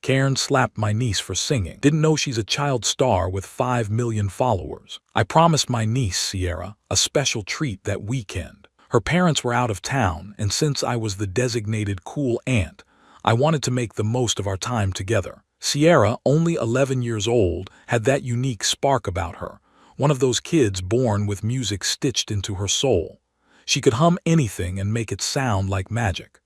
Karen slapped my niece for singing. Didn't know she's a child star with 5 million followers. I promised my niece, Sierra, a special treat that weekend. Her parents were out of town, and since I was the designated cool aunt, I wanted to make the most of our time together. Sierra, only 11 years old, had that unique spark about her, one of those kids born with music stitched into her soul. She could hum anything and make it sound like magic.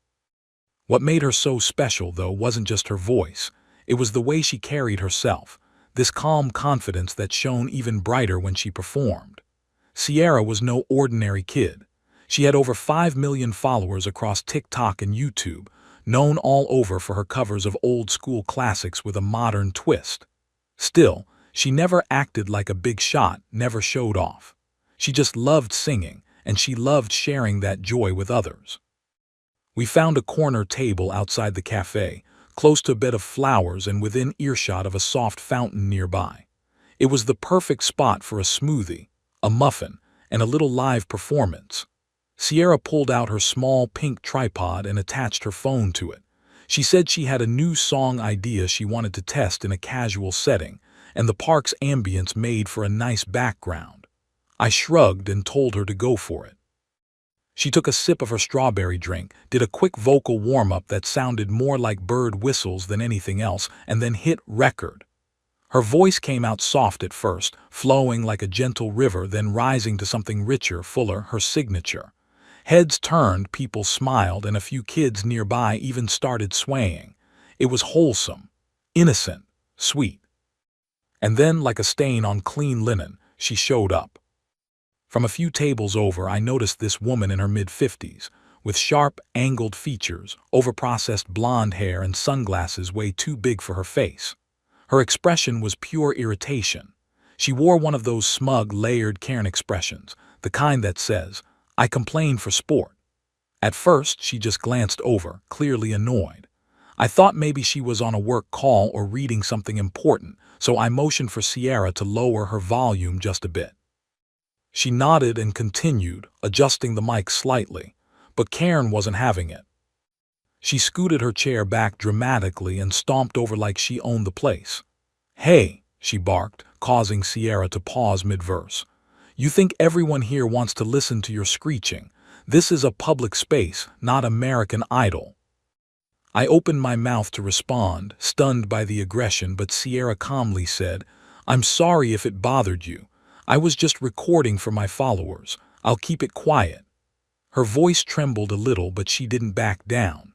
What made her so special, though, wasn't just her voice. It was the way she carried herself, this calm confidence that shone even brighter when she performed. Sierra was no ordinary kid. She had over 5 million followers across TikTok and YouTube, known all over for her covers of old-school classics with a modern twist. Still, she never acted like a big shot, never showed off. She just loved singing, and she loved sharing that joy with others. We found a corner table outside the cafe, close to a bed of flowers and within earshot of a soft fountain nearby. It was the perfect spot for a smoothie, a muffin, and a little live performance. Sierra pulled out her small pink tripod and attached her phone to it. She said she had a new song idea she wanted to test in a casual setting, and the park's ambience made for a nice background. I shrugged and told her to go for it. She took a sip of her strawberry drink, did a quick vocal warm-up that sounded more like bird whistles than anything else, and then hit record. Her voice came out soft at first, flowing like a gentle river, then rising to something richer, fuller, her signature. Heads turned, people smiled, and a few kids nearby even started swaying. It was wholesome, innocent, sweet. And then, like a stain on clean linen, she showed up. From a few tables over, I noticed this woman in her mid-50s, with sharp, angled features, overprocessed blonde hair, and sunglasses way too big for her face. Her expression was pure irritation. She wore one of those smug, layered Karen expressions, the kind that says, "I complain for sport." At first, she just glanced over, clearly annoyed. I thought maybe she was on a work call or reading something important, so I motioned for Sierra to lower her volume just a bit. She nodded and continued, adjusting the mic slightly, but Karen wasn't having it. She scooted her chair back dramatically and stomped over like she owned the place. "Hey," she barked, causing Sierra to pause mid-verse. "You think everyone here wants to listen to your screeching? This is a public space, not American Idol." I opened my mouth to respond, stunned by the aggression, but Sierra calmly said, "I'm sorry if it bothered you. I was just recording for my followers. I'll keep it quiet." Her voice trembled a little, but she didn't back down.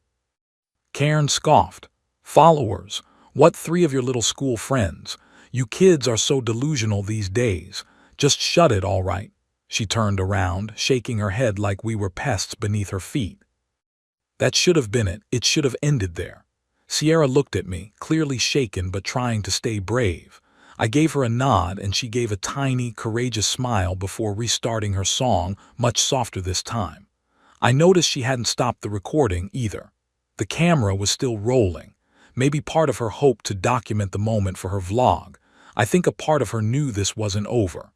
Karen scoffed. "Followers? What, 3 of your little school friends? You kids are so delusional these days. Just shut it, all right." She turned around, shaking her head like we were pests beneath her feet. That should have been it. It should have ended there. Sierra looked at me, clearly shaken but trying to stay brave. I gave her a nod, and she gave a tiny, courageous smile before restarting her song, much softer this time. I noticed she hadn't stopped the recording either. The camera was still rolling. Maybe part of her hoped to document the moment for her vlog. I think a part of her knew this wasn't over.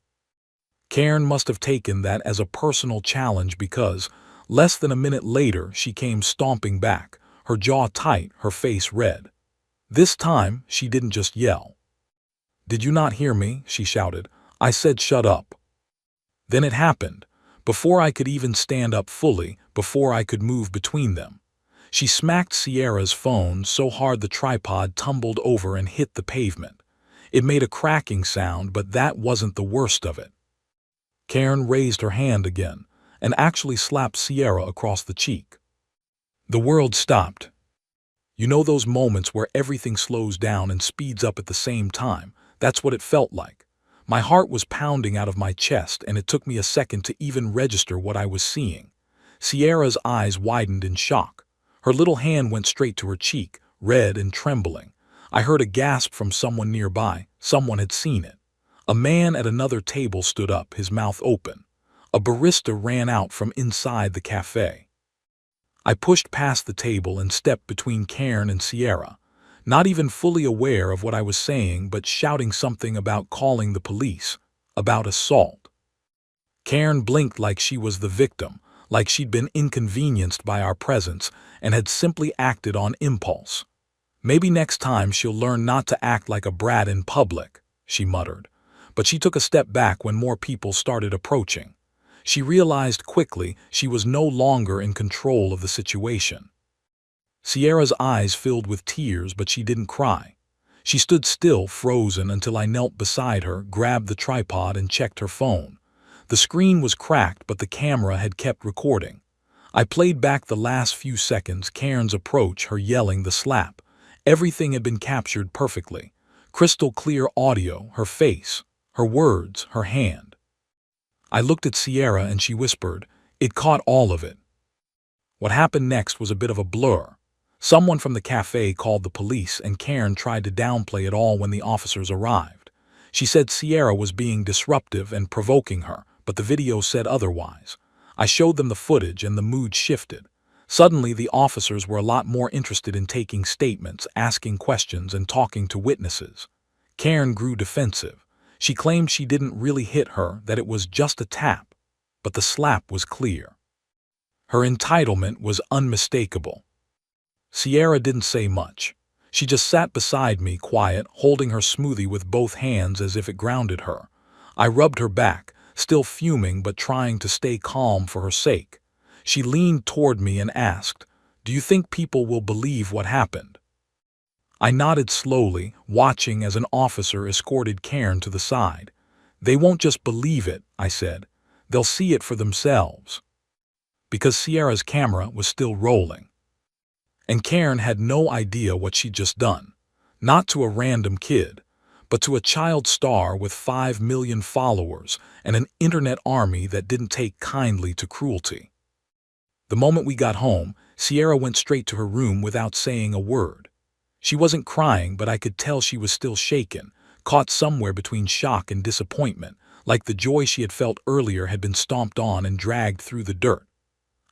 Karen must have taken that as a personal challenge because, less than a minute later, she came stomping back, her jaw tight, her face red. This time, she didn't just yell. "Did you not hear me?" she shouted. "I said shut up." Then it happened. Before I could even stand up fully, before I could move between them. She smacked Sierra's phone so hard the tripod tumbled over and hit the pavement. It made a cracking sound, but that wasn't the worst of it. Karen raised her hand again, and actually slapped Sierra across the cheek. The world stopped. You know those moments where everything slows down and speeds up at the same time? That's what it felt like. My heart was pounding out of my chest, and it took me a second to even register what I was seeing. Sierra's eyes widened in shock. Her little hand went straight to her cheek, red and trembling. I heard a gasp from someone nearby. Someone had seen it. A man at another table stood up, his mouth open. A barista ran out from inside the cafe. I pushed past the table and stepped between Karen and Sierra. Not even fully aware of what I was saying, but shouting something about calling the police, about assault. Karen blinked like she was the victim, like she'd been inconvenienced by our presence and had simply acted on impulse. Maybe next time she'll learn not to act like a brat in public, she muttered. But she took a step back when more people started approaching. She realized quickly she was no longer in control of the situation. Sierra's eyes filled with tears, but she didn't cry. She stood still, frozen, until I knelt beside her, grabbed the tripod, and checked her phone. The screen was cracked, but the camera had kept recording. I played back the last few seconds, Karen's approach, her yelling, the slap. Everything had been captured perfectly. Crystal clear audio, her face, her words, her hand. I looked at Sierra and she whispered, "It caught all of it." What happened next was a bit of a blur. Someone from the cafe called the police and Karen tried to downplay it all when the officers arrived. She said Sierra was being disruptive and provoking her, but the video said otherwise. I showed them the footage and the mood shifted. Suddenly, the officers were a lot more interested in taking statements, asking questions, and talking to witnesses. Karen grew defensive. She claimed she didn't really hit her, that it was just a tap. But the slap was clear. Her entitlement was unmistakable. Sierra didn't say much. She just sat beside me, quiet, holding her smoothie with both hands as if it grounded her. I rubbed her back, still fuming but trying to stay calm for her sake. She leaned toward me and asked, "Do you think people will believe what happened?" I nodded slowly, watching as an officer escorted Karen to the side. "They won't just believe it," I said. "They'll see it for themselves." Because Sierra's camera was still rolling. And Karen had no idea what she'd just done. Not to a random kid, but to a child star with 5 million followers and an internet army that didn't take kindly to cruelty. The moment we got home, Sierra went straight to her room without saying a word. She wasn't crying, but I could tell she was still shaken, caught somewhere between shock and disappointment, like the joy she had felt earlier had been stomped on and dragged through the dirt.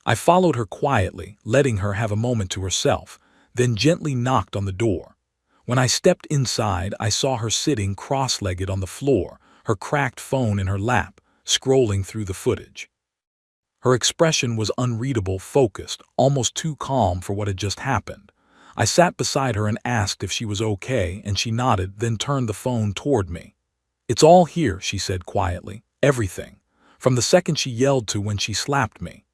I followed her quietly, letting her have a moment to herself, then gently knocked on the door. When I stepped inside, I saw her sitting cross-legged on the floor, her cracked phone in her lap, scrolling through the footage. Her expression was unreadable, focused, almost too calm for what had just happened. I sat beside her and asked if she was okay, and she nodded, then turned the phone toward me. "It's all here," she said quietly. "Everything. From the second she yelled to when she slapped me."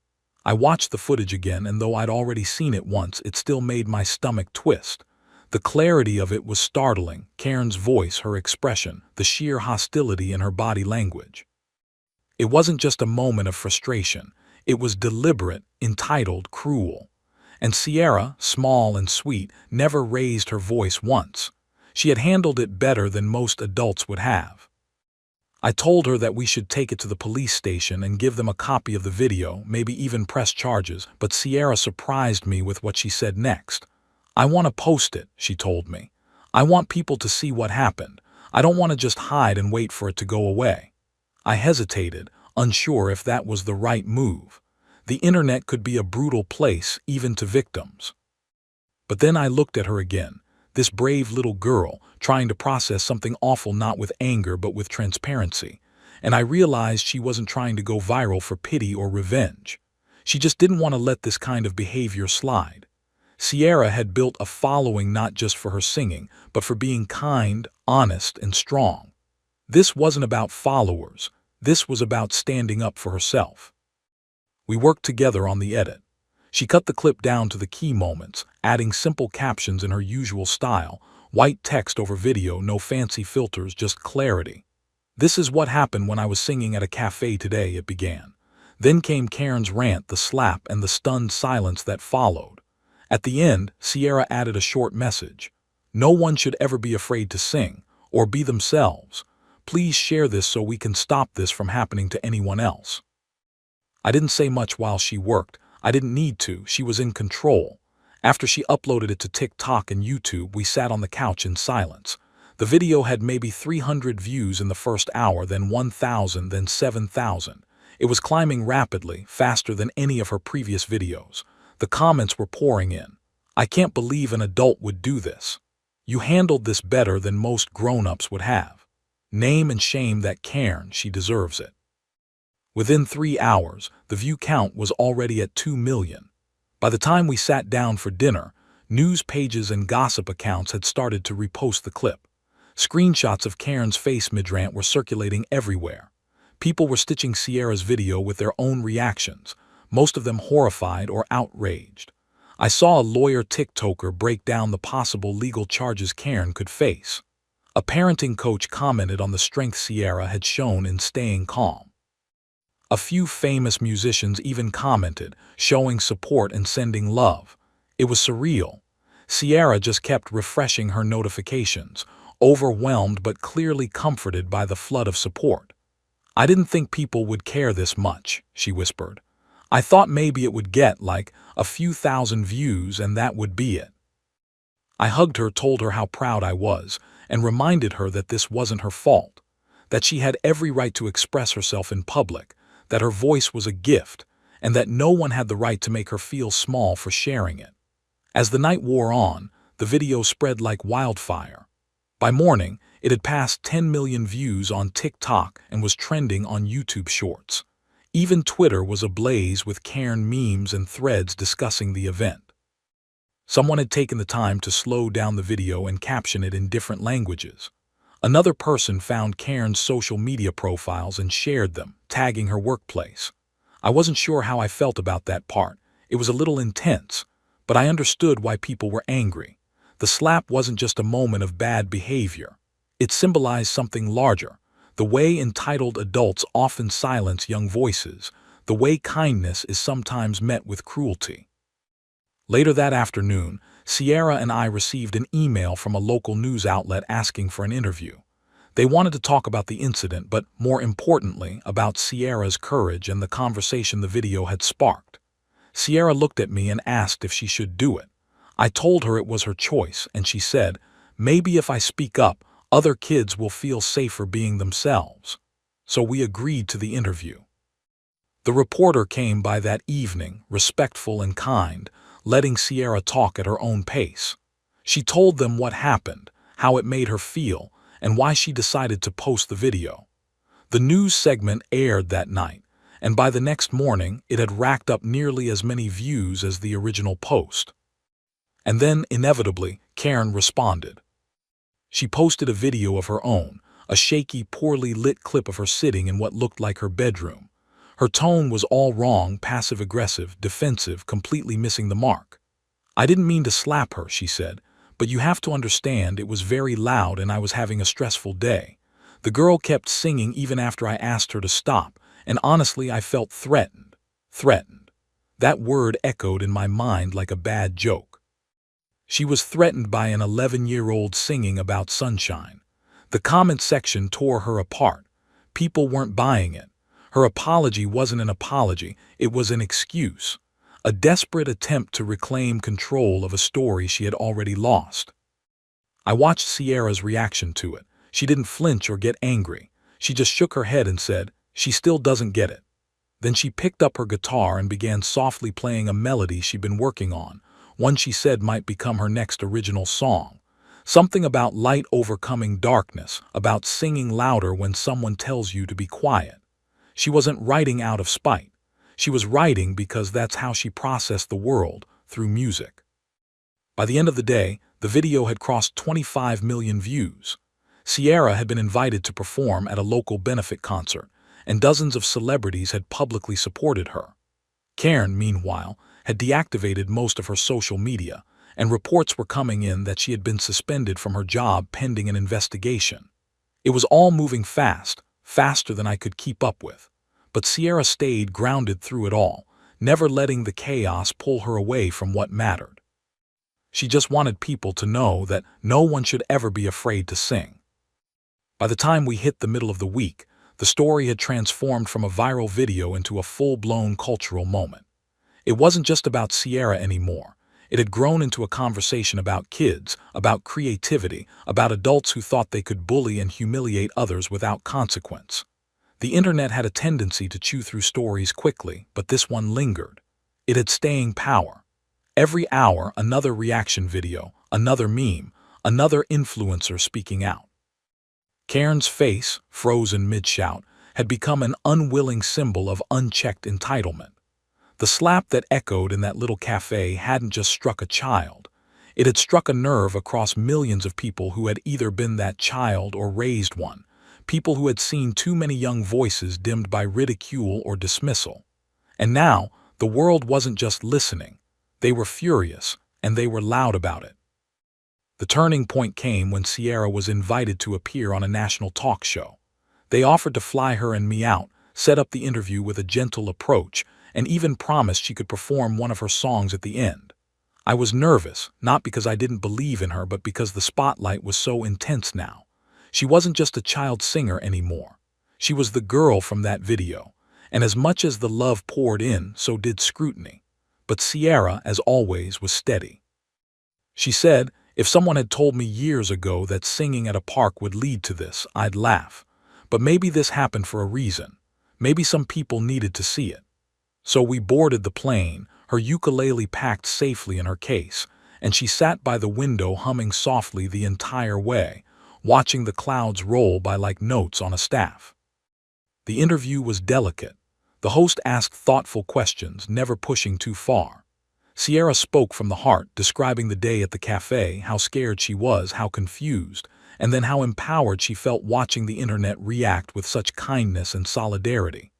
I watched the footage again, and though I'd already seen it once, it still made my stomach twist. The clarity of it was startling, Karen's voice, her expression, the sheer hostility in her body language. It wasn't just a moment of frustration. It was deliberate, entitled, cruel. And Sierra, small and sweet, never raised her voice once. She had handled it better than most adults would have. I told her that we should take it to the police station and give them a copy of the video, maybe even press charges, but Sierra surprised me with what she said next. "I want to post it," she told me. "I want people to see what happened. I don't want to just hide and wait for it to go away." I hesitated, unsure if that was the right move. The internet could be a brutal place, even to victims. But then I looked at her again. This brave little girl, trying to process something awful not with anger but with transparency. And I realized she wasn't trying to go viral for pity or revenge. She just didn't want to let this kind of behavior slide. Sierra had built a following not just for her singing, but for being kind, honest, and strong. This wasn't about followers. This was about standing up for herself. We worked together on the edit. She cut the clip down to the key moments, adding simple captions in her usual style, white text over video, no fancy filters, just clarity. "This is what happened when I was singing at a cafe today," it began. Then came Karen's rant, the slap, and the stunned silence that followed. At the end, Sierra added a short message. "No one should ever be afraid to sing, or be themselves. Please share this so we can stop this from happening to anyone else." I didn't say much while she worked. I didn't need to. She was in control. After she uploaded it to TikTok and YouTube, we sat on the couch in silence. The video had maybe 300 views in the first hour, then 1,000, then 7,000. It was climbing rapidly, faster than any of her previous videos. The comments were pouring in. "I can't believe an adult would do this. You handled this better than most grown-ups would have. Name and shame that Karen, she deserves it." Within 3 hours, the view count was already at 2 million. By the time we sat down for dinner, News pages and gossip accounts had started to repost the clip. Screenshots of Karen's face mid-rant were circulating everywhere. People were stitching Sierra's video with their own reactions, most of them horrified or outraged. I saw a lawyer TikToker break down the possible legal charges Karen could face. A parenting coach commented on the strength Sierra had shown in staying calm. A few famous musicians even commented, showing support and sending love. It was surreal. Sierra just kept refreshing her notifications, overwhelmed but clearly comforted by the flood of support. "I didn't think people would care this much," she whispered. "I thought maybe it would get like a few thousand views and that would be it." I hugged her, told her how proud I was, and reminded her that this wasn't her fault, that she had every right to express herself in public, that her voice was a gift, and that no one had the right to make her feel small for sharing it. As the night wore on, the video spread like wildfire. By morning, it had passed 10 million views on TikTok and was trending on YouTube Shorts. Even Twitter was ablaze with Karen memes and threads discussing the event. Someone had taken the time to slow down the video and caption it in different languages. Another person found Karen's social media profiles and shared them, tagging her workplace. I wasn't sure how I felt about that part. It was a little intense, but I understood why people were angry. The slap wasn't just a moment of bad behavior. It symbolized something larger, the way entitled adults often silence young voices, the way kindness is sometimes met with cruelty. Later that afternoon, Sierra and I received an email from a local news outlet asking for an interview. They wanted to talk about the incident, but more importantly, about Sierra's courage and the conversation the video had sparked. Sierra looked at me and asked if she should do it. I told her it was her choice, and she said, "Maybe if I speak up, other kids will feel safer being themselves." So we agreed to the interview. The reporter came by that evening, respectful and kind, letting Sierra talk at her own pace. She told them what happened, how it made her feel, and why she decided to post the video. The news segment aired that night, and by the next morning it had racked up nearly as many views as the original post. And then, inevitably, Karen responded. She posted a video of her own, a shaky, poorly lit clip of her sitting in what looked like her bedroom. Her tone was all wrong, passive-aggressive, defensive, completely missing the mark. "I didn't mean to slap her," she said, "but you have to understand it was very loud and I was having a stressful day. The girl kept singing even after I asked her to stop, and honestly I felt threatened." Threatened. That word echoed in my mind like a bad joke. She was threatened by an 11-year-old singing about sunshine. The comment section tore her apart. People weren't buying it. Her apology wasn't an apology, it was an excuse. A desperate attempt to reclaim control of a story she had already lost. I watched Sierra's reaction to it. She didn't flinch or get angry. She just shook her head and said, "She still doesn't get it." Then she picked up her guitar and began softly playing a melody she'd been working on, one she said might become her next original song. Something about light overcoming darkness, about singing louder when someone tells you to be quiet. She wasn't writing out of spite. She was writing because that's how she processed the world, through music. By the end of the day, the video had crossed 25 million views. Sierra had been invited to perform at a local benefit concert, and dozens of celebrities had publicly supported her. Karen, meanwhile, had deactivated most of her social media, and reports were coming in that she had been suspended from her job pending an investigation. It was all moving fast, faster than I could keep up with. But Sierra stayed grounded through it all, never letting the chaos pull her away from what mattered. She just wanted people to know that no one should ever be afraid to sing. By the time we hit the middle of the week, the story had transformed from a viral video into a full-blown cultural moment. It wasn't just about Sierra anymore. It had grown into a conversation about kids, about creativity, about adults who thought they could bully and humiliate others without consequence. The internet had a tendency to chew through stories quickly, but this one lingered. It had staying power. Every hour, another reaction video, another meme, another influencer speaking out. Karen's face, frozen mid-shout, had become an unwilling symbol of unchecked entitlement. The slap that echoed in that little cafe hadn't just struck a child. It had struck a nerve across millions of people who had either been that child or raised one, people who had seen too many young voices dimmed by ridicule or dismissal. And now, the world wasn't just listening. They were furious, and they were loud about it. The turning point came when Sierra was invited to appear on a national talk show. They offered to fly her and me out, set up the interview with a gentle approach, and even promised she could perform one of her songs at the end. I was nervous, not because I didn't believe in her, but because the spotlight was so intense now. She wasn't just a child singer anymore. She was the girl from that video, and as much as the love poured in, so did scrutiny. But Sierra, as always, was steady. She said, "If someone had told me years ago that singing at a park would lead to this, I'd laugh. But maybe this happened for a reason. Maybe some people needed to see it." So we boarded the plane, her ukulele packed safely in her case, and she sat by the window humming softly the entire way, watching the clouds roll by like notes on a staff. The interview was delicate. The host asked thoughtful questions, never pushing too far. Sierra spoke from the heart, describing the day at the cafe, how scared she was, how confused, and then how empowered she felt watching the internet react with such kindness and solidarity.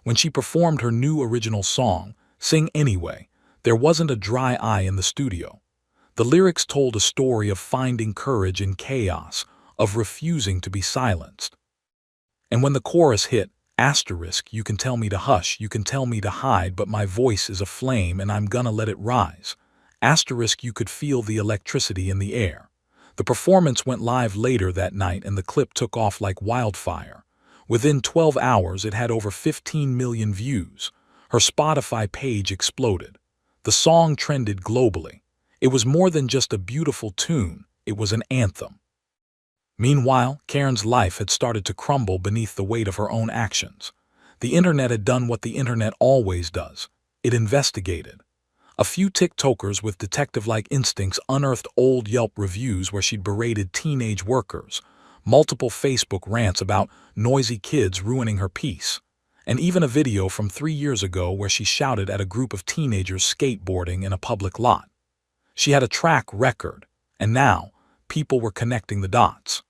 When she performed her new original song, Sing Anyway, there wasn't a dry eye in the studio. The lyrics told a story of finding courage in chaos, of refusing to be silenced. And when the chorus hit, asterisk, "You can tell me to hush, you can tell me to hide, but my voice is a flame and I'm gonna let it rise," asterisk, you could feel the electricity in the air. The performance went live later that night and the clip took off like wildfire. Within 12 hours, it had over 15 million views. Her Spotify page exploded. The song trended globally. It was more than just a beautiful tune, it was an anthem. Meanwhile, Karen's life had started to crumble beneath the weight of her own actions. The internet had done what the internet always does. It investigated. A few TikTokers with detective-like instincts unearthed old Yelp reviews where she'd berated teenage workers, multiple Facebook rants about noisy kids ruining her peace, and even a video from 3 years ago where she shouted at a group of teenagers skateboarding in a public lot. She had a track record, and now people were connecting the dots.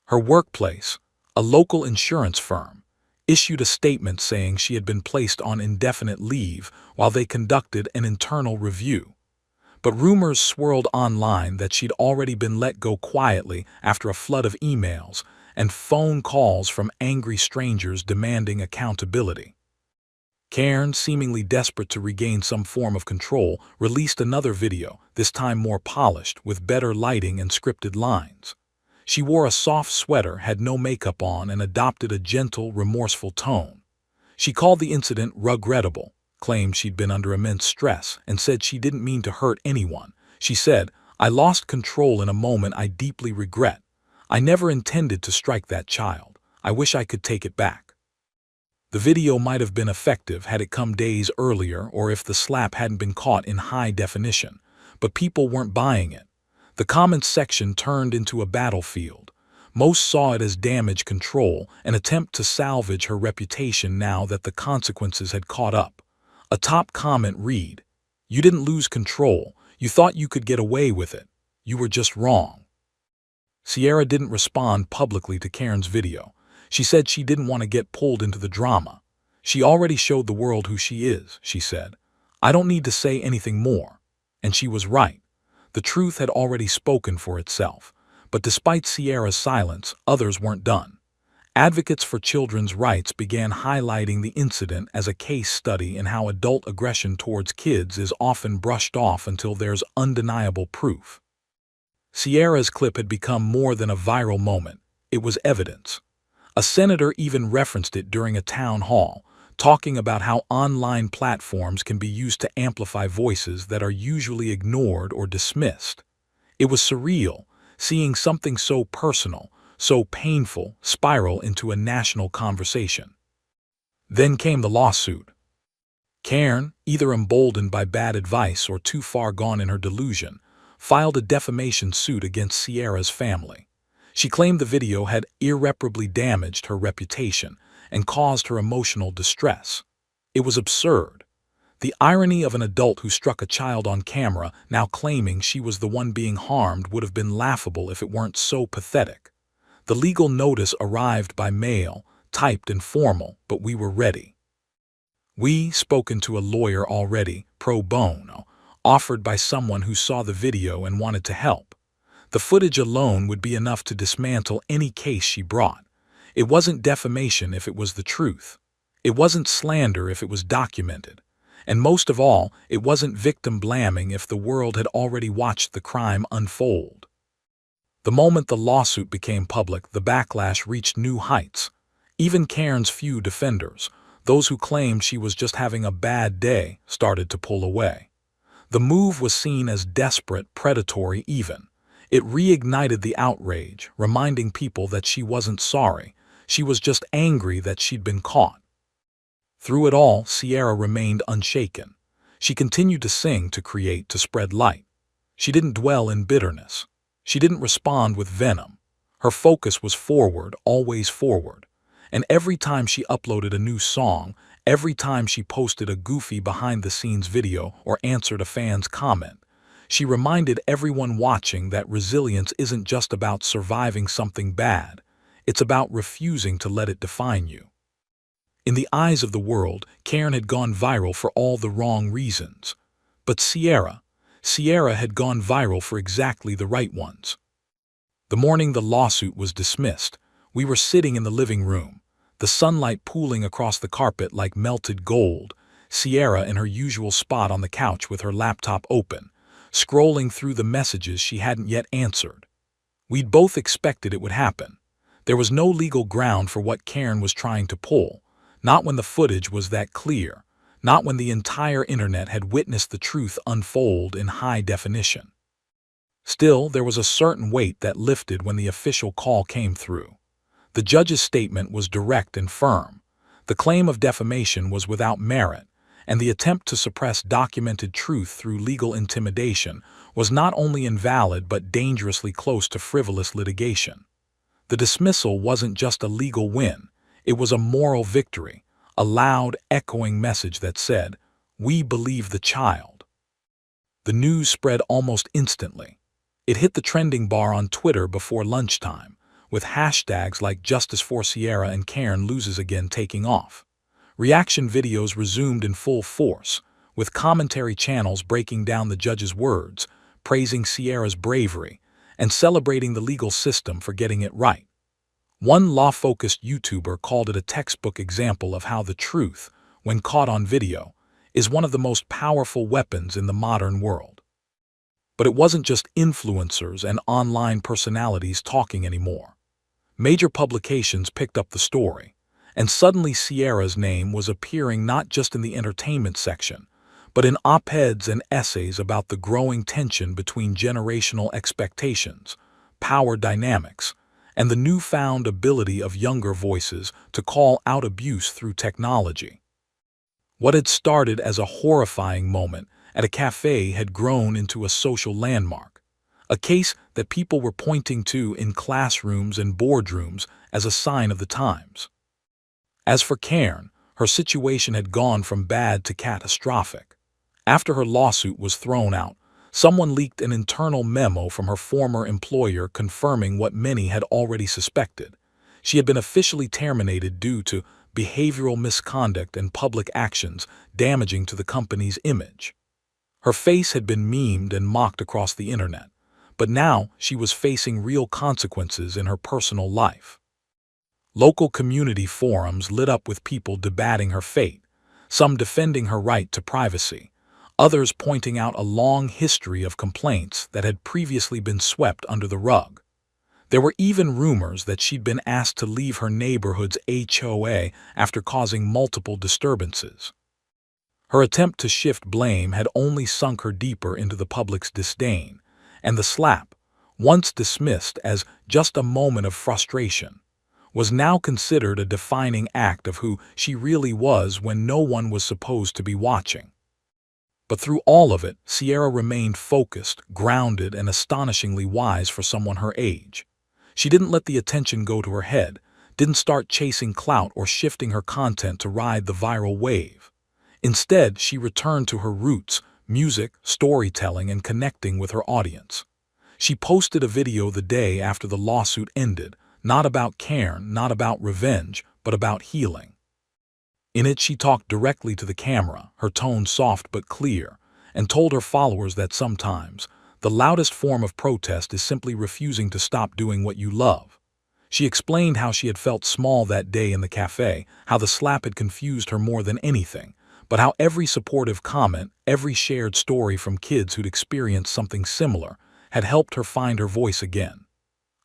Her workplace, a local insurance firm, issued a statement saying she had been placed on indefinite leave while they conducted an internal review. But rumors swirled online that she'd already been let go quietly after a flood of emails and phone calls from angry strangers demanding accountability. Karen, seemingly desperate to regain some form of control, released another video, this time more polished, with better lighting and scripted lines. She wore a soft sweater, had no makeup on, and adopted a gentle, remorseful tone. She called the incident regrettable, claimed she'd been under immense stress, and said she didn't mean to hurt anyone. She said, "I lost control in a moment I deeply regret. I never intended to strike that child. I wish I could take it back." The video might have been effective had it come days earlier or if the slap hadn't been caught in high definition, but people weren't buying it. The comments section turned into a battlefield. Most saw it as damage control, an attempt to salvage her reputation now that the consequences had caught up. A top comment read, "You didn't lose control. You thought you could get away with it. You were just wrong." Sierra didn't respond publicly to Karen's video. She said she didn't want to get pulled into the drama. "She already showed the world who she is," she said. "I don't need to say anything more." And she was right. The truth had already spoken for itself. But despite Sierra's silence, others weren't done. Advocates for children's rights began highlighting the incident as a case study in how adult aggression towards kids is often brushed off until there's undeniable proof. Sierra's clip had become more than a viral moment. It was evidence. A senator even referenced it during a town hall, talking about how online platforms can be used to amplify voices that are usually ignored or dismissed. It was surreal, seeing something so personal, so painful, spiral into a national conversation. Then came the lawsuit. Karen, either emboldened by bad advice or too far gone in her delusion, filed a defamation suit against Sierra's family. She claimed the video had irreparably damaged her reputation and caused her emotional distress. It was absurd. The irony of an adult who struck a child on camera now claiming she was the one being harmed would have been laughable if it weren't so pathetic. The legal notice arrived by mail, typed and formal, but we were ready. We spoken to a lawyer already, pro bono, offered by someone who saw the video and wanted to help. The footage alone would be enough to dismantle any case she brought. It wasn't defamation if it was the truth. It wasn't slander if it was documented. And most of all, it wasn't victim blaming if the world had already watched the crime unfold. The moment the lawsuit became public, the backlash reached new heights. Even Karen's few defenders, those who claimed she was just having a bad day, started to pull away. The move was seen as desperate, predatory even. It reignited the outrage, reminding people that she wasn't sorry. She was just angry that she'd been caught. Through it all, Sierra remained unshaken. She continued to sing, to create, to spread light. She didn't dwell in bitterness. She didn't respond with venom. Her focus was forward, always forward. And every time she uploaded a new song, every time she posted a goofy behind-the-scenes video or answered a fan's comment, she reminded everyone watching that resilience isn't just about surviving something bad. It's about refusing to let it define you. In the eyes of the world, Karen had gone viral for all the wrong reasons. But Sierra had gone viral for exactly the right ones. The morning the lawsuit was dismissed, we were sitting in the living room, the sunlight pooling across the carpet like melted gold, Sierra in her usual spot on the couch with her laptop open, scrolling through the messages she hadn't yet answered. We'd both expected it would happen. There was no legal ground for what Karen was trying to pull. Not when the footage was that clear, not when the entire internet had witnessed the truth unfold in high definition. Still, there was a certain weight that lifted when the official call came through. The judge's statement was direct and firm. The claim of defamation was without merit, and the attempt to suppress documented truth through legal intimidation was not only invalid but dangerously close to frivolous litigation. The dismissal wasn't just a legal win. It was a moral victory, a loud, echoing message that said, "We believe the child." The news spread almost instantly. It hit the trending bar on Twitter before lunchtime, with hashtags like Justice for Sierra and Karen Loses Again taking off. Reaction videos resumed in full force, with commentary channels breaking down the judge's words, praising Sierra's bravery, and celebrating the legal system for getting it right. One law-focused YouTuber called it a textbook example of how the truth, when caught on video, is one of the most powerful weapons in the modern world. But it wasn't just influencers and online personalities talking anymore. Major publications picked up the story, and suddenly Sierra's name was appearing not just in the entertainment section, but in op-eds and essays about the growing tension between generational expectations, power dynamics, and the newfound ability of younger voices to call out abuse through technology. What had started as a horrifying moment at a cafe had grown into a social landmark, a case that people were pointing to in classrooms and boardrooms as a sign of the times. As for Karen, her situation had gone from bad to catastrophic. After her lawsuit was thrown out, someone leaked an internal memo from her former employer confirming what many had already suspected. She had been officially terminated due to behavioral misconduct and public actions damaging to the company's image. Her face had been memed and mocked across the internet, but now she was facing real consequences in her personal life. Local community forums lit up with people debating her fate, some defending her right to privacy, others pointing out a long history of complaints that had previously been swept under the rug. There were even rumors that she'd been asked to leave her neighborhood's HOA after causing multiple disturbances. Her attempt to shift blame had only sunk her deeper into the public's disdain, and the slap, once dismissed as just a moment of frustration, was now considered a defining act of who she really was when no one was supposed to be watching. But through all of it, Sierra remained focused, grounded, and astonishingly wise for someone her age. She didn't let the attention go to her head, didn't start chasing clout or shifting her content to ride the viral wave. Instead, she returned to her roots: music, storytelling, and connecting with her audience. She posted a video the day after the lawsuit ended, not about Cairn, not about revenge, but about healing. In it, she talked directly to the camera, her tone soft but clear, and told her followers that sometimes the loudest form of protest is simply refusing to stop doing what you love. She explained how she had felt small that day in the cafe, how the slap had confused her more than anything, but how every supportive comment, every shared story from kids who'd experienced something similar, had helped her find her voice again.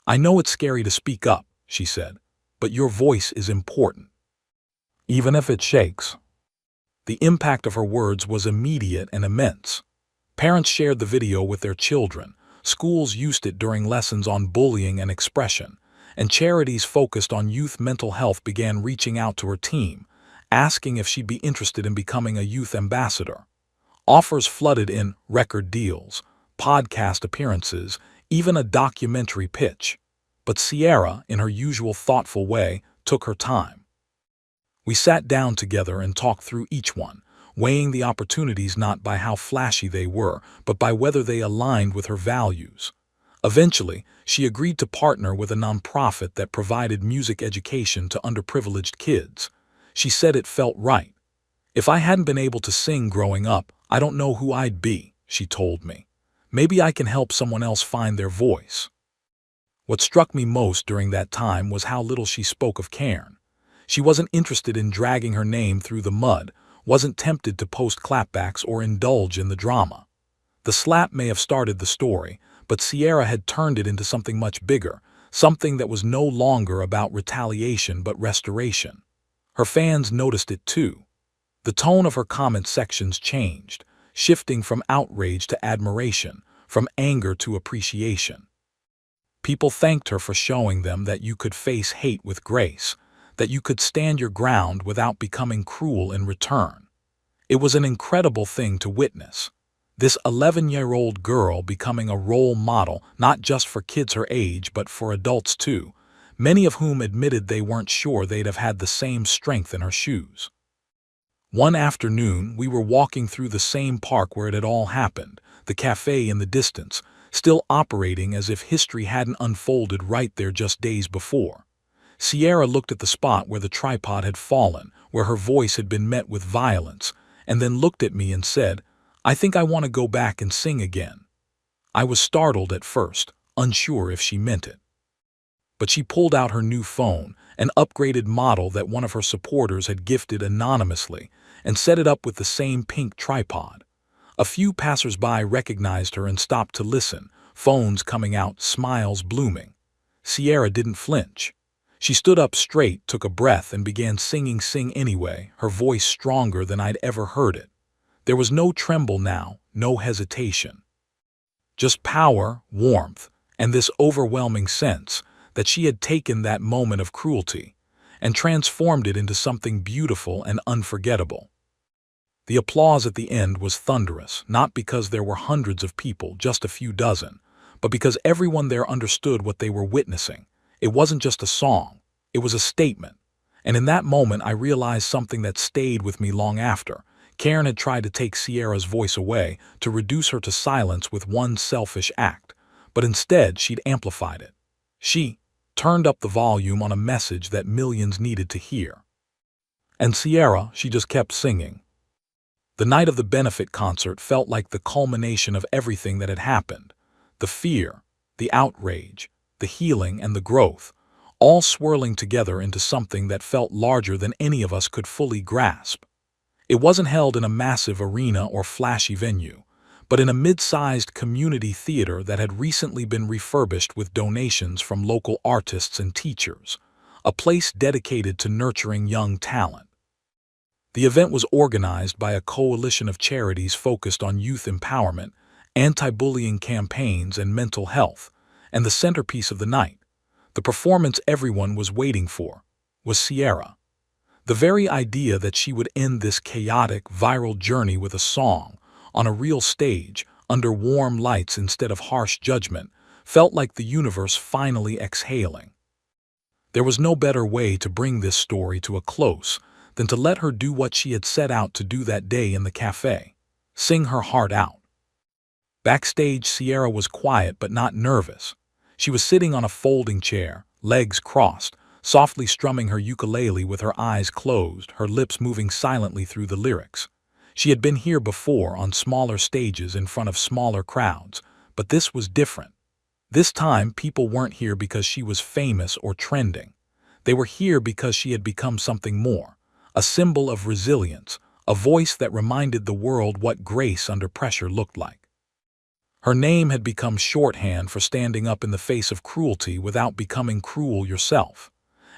"I know it's scary to speak up," she said, "but your voice is important, even if it shakes." The impact of her words was immediate and immense. Parents shared the video with their children, schools used it during lessons on bullying and expression, and charities focused on youth mental health began reaching out to her team, asking if she'd be interested in becoming a youth ambassador. Offers flooded in: record deals, podcast appearances, even a documentary pitch. But Sierra, in her usual thoughtful way, took her time. We sat down together and talked through each one, weighing the opportunities not by how flashy they were, but by whether they aligned with her values. Eventually, she agreed to partner with a nonprofit that provided music education to underprivileged kids. She said it felt right. "If I hadn't been able to sing growing up, I don't know who I'd be," she told me. "Maybe I can help someone else find their voice." What struck me most during that time was how little she spoke of Cairn. She wasn't interested in dragging her name through the mud, wasn't tempted to post clapbacks or indulge in the drama. The slap may have started the story, but Sierra had turned it into something much bigger, something that was no longer about retaliation but restoration. Her fans noticed it too. The tone of her comment sections changed, shifting from outrage to admiration, from anger to appreciation. People thanked her for showing them that you could face hate with grace, that you could stand your ground without becoming cruel in return. It was an incredible thing to witness. This 11-year-old girl becoming a role model not just for kids her age but for adults too, many of whom admitted they weren't sure they'd have had the same strength in her shoes. One afternoon, we were walking through the same park where it had all happened, the cafe in the distance, still operating as if history hadn't unfolded right there just days before. Sierra looked at the spot where the tripod had fallen, where her voice had been met with violence, and then looked at me and said, "I think I want to go back and sing again." I was startled at first, unsure if she meant it. But she pulled out her new phone, an upgraded model that one of her supporters had gifted anonymously, and set it up with the same pink tripod. A few passers-by recognized her and stopped to listen, phones coming out, smiles blooming. Sierra didn't flinch. She stood up straight, took a breath, and began singing "Sing Anyway," her voice stronger than I'd ever heard it. There was no tremble now, no hesitation. Just power, warmth, and this overwhelming sense that she had taken that moment of cruelty and transformed it into something beautiful and unforgettable. The applause at the end was thunderous, not because there were hundreds of people, just a few dozen, but because everyone there understood what they were witnessing. It wasn't just a song, it was a statement. And in that moment I realized something that stayed with me long after. Cairn had tried to take Sierra's voice away, to reduce her to silence with one selfish act, but instead she'd amplified it. She turned up the volume on a message that millions needed to hear. And Sierra, she just kept singing. The night of the benefit concert felt like the culmination of everything that had happened. The fear, the outrage, the healing, and the growth, all swirling together into something that felt larger than any of us could fully grasp. It wasn't held in a massive arena or flashy venue, but in a mid-sized community theater that had recently been refurbished with donations from local artists and teachers, a place dedicated to nurturing young talent. The event was organized by a coalition of charities focused on youth empowerment, anti-bullying campaigns, and mental health, and the centerpiece of the night, the performance everyone was waiting for, was Sierra. The very idea that she would end this chaotic, viral journey with a song, on a real stage, under warm lights instead of harsh judgment, felt like the universe finally exhaling. There was no better way to bring this story to a close than to let her do what she had set out to do that day in the cafe: sing her heart out. Backstage, Sierra was quiet but not nervous. She was sitting on a folding chair, legs crossed, softly strumming her ukulele with her eyes closed, her lips moving silently through the lyrics. She had been here before on smaller stages in front of smaller crowds, but this was different. This time, people weren't here because she was famous or trending. They were here because she had become something more, a symbol of resilience, a voice that reminded the world what grace under pressure looked like. Her name had become shorthand for standing up in the face of cruelty without becoming cruel yourself.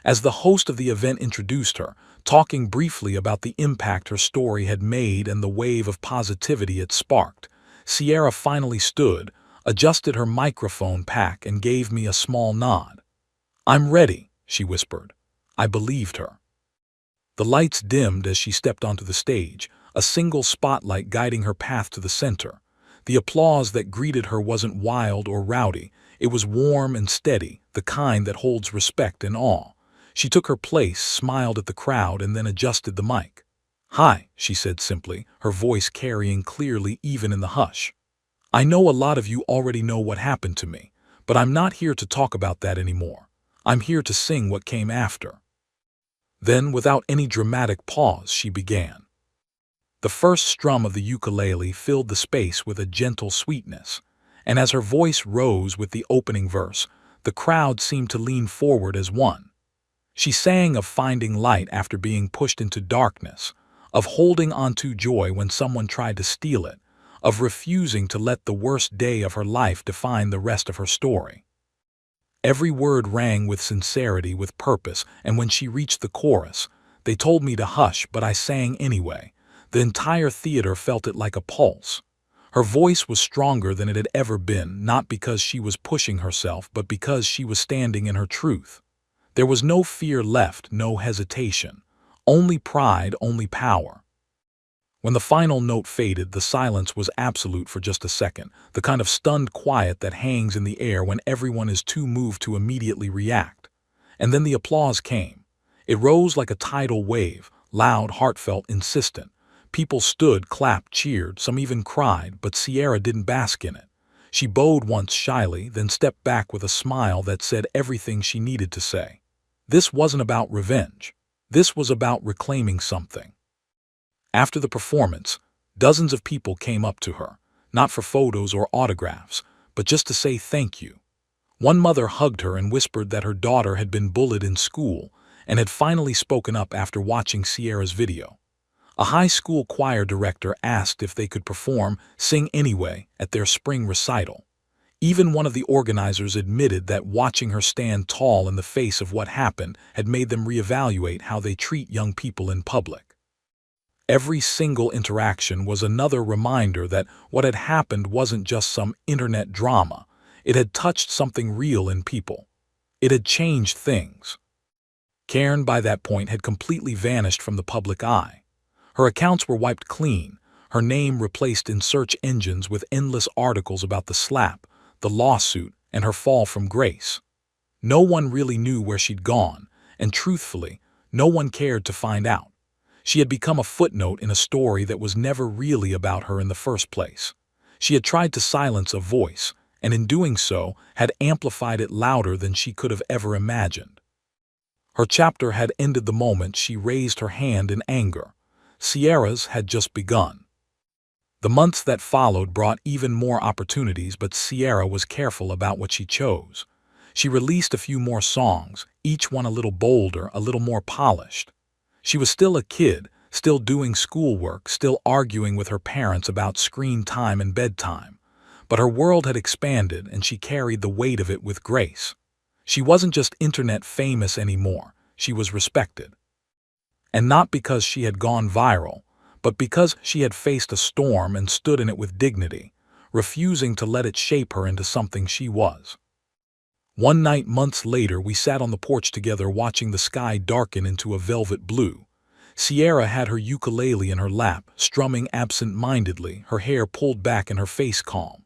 As the host of the event introduced her, talking briefly about the impact her story had made and the wave of positivity it sparked, Sierra finally stood, adjusted her microphone pack, and gave me a small nod. "I'm ready," she whispered. I believed her. The lights dimmed as she stepped onto the stage, a single spotlight guiding her path to the center. The applause that greeted her wasn't wild or rowdy. It was warm and steady, the kind that holds respect and awe. She took her place, smiled at the crowd, and then adjusted the mic. "Hi," she said simply, her voice carrying clearly even in the hush. "I know a lot of you already know what happened to me, but I'm not here to talk about that anymore. I'm here to sing what came after." Then, without any dramatic pause, she began. The first strum of the ukulele filled the space with a gentle sweetness, and as her voice rose with the opening verse, the crowd seemed to lean forward as one. She sang of finding light after being pushed into darkness, of holding onto joy when someone tried to steal it, of refusing to let the worst day of her life define the rest of her story. Every word rang with sincerity, with purpose, and when she reached the chorus, "They told me to hush, but I sang anyway," the entire theater felt it like a pulse. Her voice was stronger than it had ever been, not because she was pushing herself, but because she was standing in her truth. There was no fear left, no hesitation. Only pride, only power. When the final note faded, the silence was absolute for just a second, the kind of stunned quiet that hangs in the air when everyone is too moved to immediately react. And then the applause came. It rose like a tidal wave, loud, heartfelt, insistent. People stood, clapped, cheered, some even cried, but Sierra didn't bask in it. She bowed once shyly, then stepped back with a smile that said everything she needed to say. This wasn't about revenge. This was about reclaiming something. After the performance, dozens of people came up to her, not for photos or autographs, but just to say thank you. One mother hugged her and whispered that her daughter had been bullied in school and had finally spoken up after watching Sierra's video. A high school choir director asked if they could perform "Sing Anyway" at their spring recital. Even one of the organizers admitted that watching her stand tall in the face of what happened had made them reevaluate how they treat young people in public. Every single interaction was another reminder that what had happened wasn't just some internet drama. It had touched something real in people. It had changed things. Karen, by that point, had completely vanished from the public eye. Her accounts were wiped clean, her name replaced in search engines with endless articles about the slap, the lawsuit, and her fall from grace. No one really knew where she'd gone, and truthfully, no one cared to find out. She had become a footnote in a story that was never really about her in the first place. She had tried to silence a voice, and in doing so, had amplified it louder than she could have ever imagined. Her chapter had ended the moment she raised her hand in anger. Sierra's had just begun. The months that followed brought even more opportunities, but Sierra was careful about what she chose. She released a few more songs, each one a little bolder, a little more polished. She was still a kid, still doing schoolwork, still arguing with her parents about screen time and bedtime. But her world had expanded, and she carried the weight of it with grace. She wasn't just internet famous anymore, she was respected. And not because she had gone viral, but because she had faced a storm and stood in it with dignity, refusing to let it shape her into something she was. One night months later, we sat on the porch together watching the sky darken into a velvet blue. Sierra had her ukulele in her lap, strumming absent-mindedly, her hair pulled back and her face calm.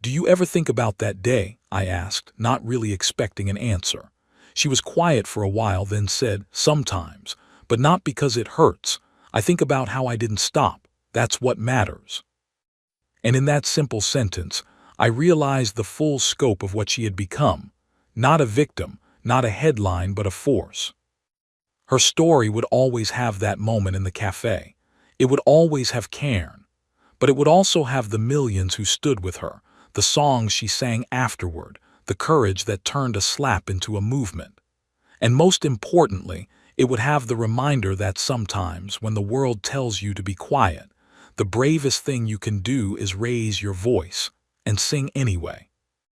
"Do you ever think about that day?" I asked, not really expecting an answer. She was quiet for a while, then said, "Sometimes, but not because it hurts. I think about how I didn't stop. That's what matters. And in that simple sentence, I realized the full scope of what she had become. Not a victim, not a headline, but a force. Her story would always have that moment in the cafe. It would always have Cairn. But it would also have the millions who stood with her, the songs she sang afterward, the courage that turned a slap into a movement. And most importantly, it would have the reminder that sometimes, when the world tells you to be quiet, the bravest thing you can do is raise your voice and sing anyway.